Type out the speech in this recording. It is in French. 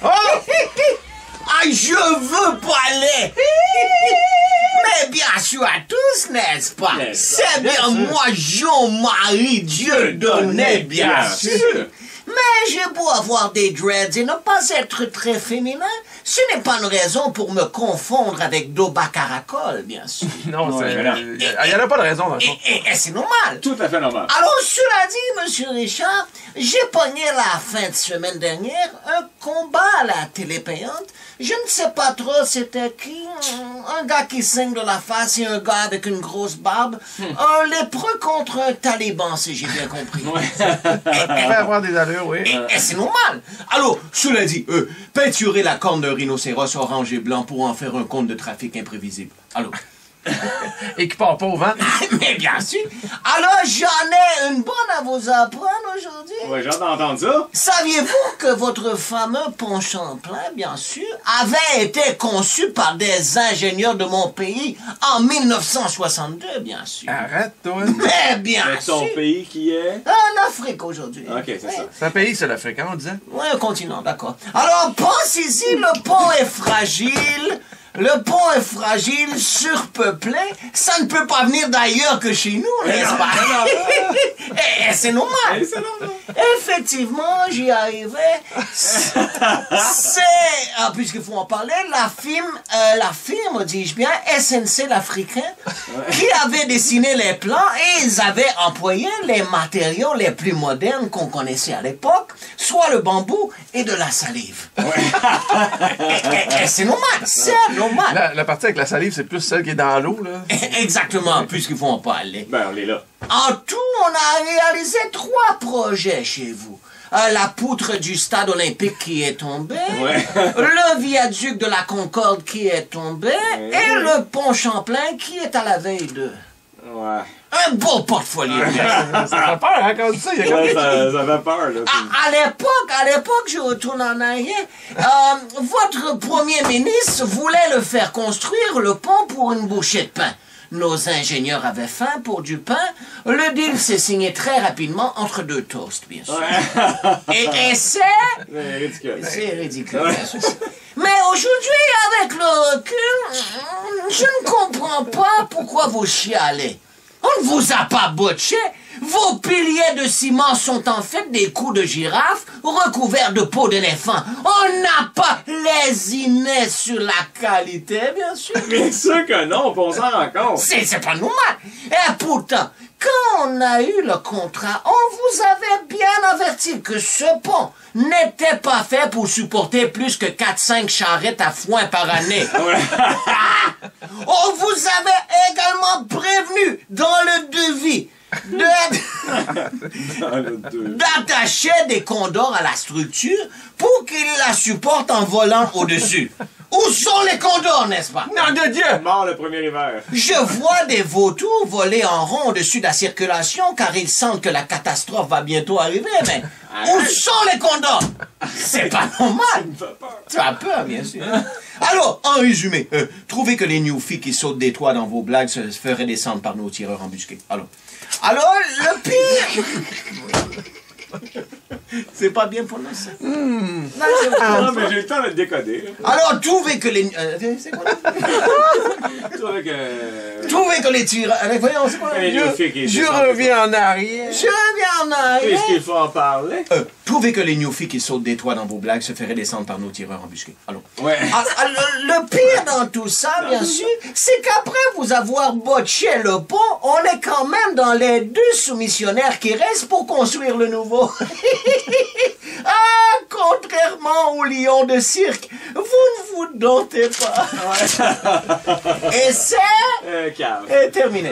Oh! Ah, je veux parler! Mais bien sûr à tous, n'est-ce pas? C'est bien moi, Jean-Marie Dieudonné, bien sûr. Mais j'ai beau avoir des dreads et ne pas être très féminin, ce n'est pas une raison pour me confondre avec Doba Caracol, bien sûr. Non, il n'y en a pas de raison dans le fond. Et c'est normal. Tout à fait normal. Alors, cela dit, Monsieur Richard, j'ai pogné la fin de semaine dernière un combat à la télé payante. Je ne sais pas trop c'était qui. Un gars qui saigne de la face et un gars avec une grosse barbe. Un lépreux contre un taliban, si j'ai bien compris. Ça fait avoir des allures, oui. Et c'est normal. Alors, cela dit, peinturer la corne d'un rhinocéros orange et blanc pour en faire un compte de trafic imprévisible. Alors... Et qui part pas au vent. Mais bien sûr. Alors, j'en ai une bonne à vous apprendre aujourd'hui. Ouais, j'ai hâte d'entendre ça. Saviez-vous que votre fameux pont Champlain, bien sûr, avait été conçu par des ingénieurs de mon pays en 1962, bien sûr. Arrête, toi. Mais bien Avec sûr. ton pays qui est... En Afrique aujourd'hui. Ok, c'est ça. C'est un pays, c'est l'Afrique, hein, on disait. Oui, un continent, d'accord. Alors, pensez-y, le pont est fragile. Le pont est fragile, surpeuplé. Ça ne peut pas venir d'ailleurs que chez nous, n'est-ce pas? Et c'est normal. C'est normal. Effectivement, j'y arrivais. C'est, puisqu'il faut en parler, la firme, dis-je bien, SNC l'Africain, qui avait dessiné les plans et ils avaient employé les matériaux les plus modernes qu'on connaissait à l'époque, soit le bambou et de la salive. Et c'est normal, c'est normal. La partie avec la salive, c'est plus celle qui est dans l'eau, là. Exactement, puisqu'il faut en parler. Ben, on est là. En tout, on a réalisé 3 projets chez vous. La poutre du stade olympique qui est tombée, le viaduc de la Concorde qui est tombé, et le pont Champlain qui est à la veille de... Ouais. Un beau portfolio. Ça fait peur, hein, quand on dit ça. Il y a Ouais, ça fait peur, là. À l'époque, je retourne en arrière, votre premier ministre voulait le faire construire, le pont, pour une bouchée de pain. Nos ingénieurs avaient faim pour du pain. Le deal s'est signé très rapidement entre 2 toasts, bien sûr. Et c'est... C'est ridicule. C'est ridicule, bien sûr. Mais aujourd'hui, avec le recul, je ne comprends pas pourquoi vous chialez. On ne vous a pas botché. Vos piliers de ciment sont en fait des coups de girafe recouverts de peau d'éléphant. On n'a pas lésiné sur la qualité, bien sûr. Bien sûr que non, on s'en rend compte. C'est pas normal. Et pourtant, quand on a eu le contrat, on vous avait bien averti que ce pont n'était pas fait pour supporter plus que 4-5 charrettes à foin par année. On vous avait également prévenu dans le devis d'attacher des condors à la structure pour qu'ils la supportent en volant au-dessus. Où sont les condors, n'est-ce pas? Nom de Dieu! Mort le premier hiver. Je vois des vautours voler en rond au-dessus de la circulation car ils sentent que la catastrophe va bientôt arriver, mais où sont les condors? C'est pas normal. Tu as peur, bien sûr. Alors, en résumé, trouvez que les newfies qui sautent des toits dans vos blagues se feraient descendre par nos tireurs embusqués. Alors, le pire... C'est pas bien prononcé. Non, mais j'ai eu le temps de le décoder. Là. Alors, trouvez que les... c'est quoi? Trouvez que les tireurs... Voyons, c'est quoi? Je reviens en arrière. Je reviens en arrière. Puisqu'il faut en parler. Trouvez que les newfies qui sautent des toits dans vos blagues se feraient descendre par nos tireurs embusqués. Alors. Ouais. Le pire dans tout ça, bien sûr, c'est qu'après vous avoir botché le pont, on est quand même dans les 2 soumissionnaires qui restent pour construire le nouveau. Contrairement au lion de cirque, vous ne vous domptez pas. Et c'est... Cave. terminé.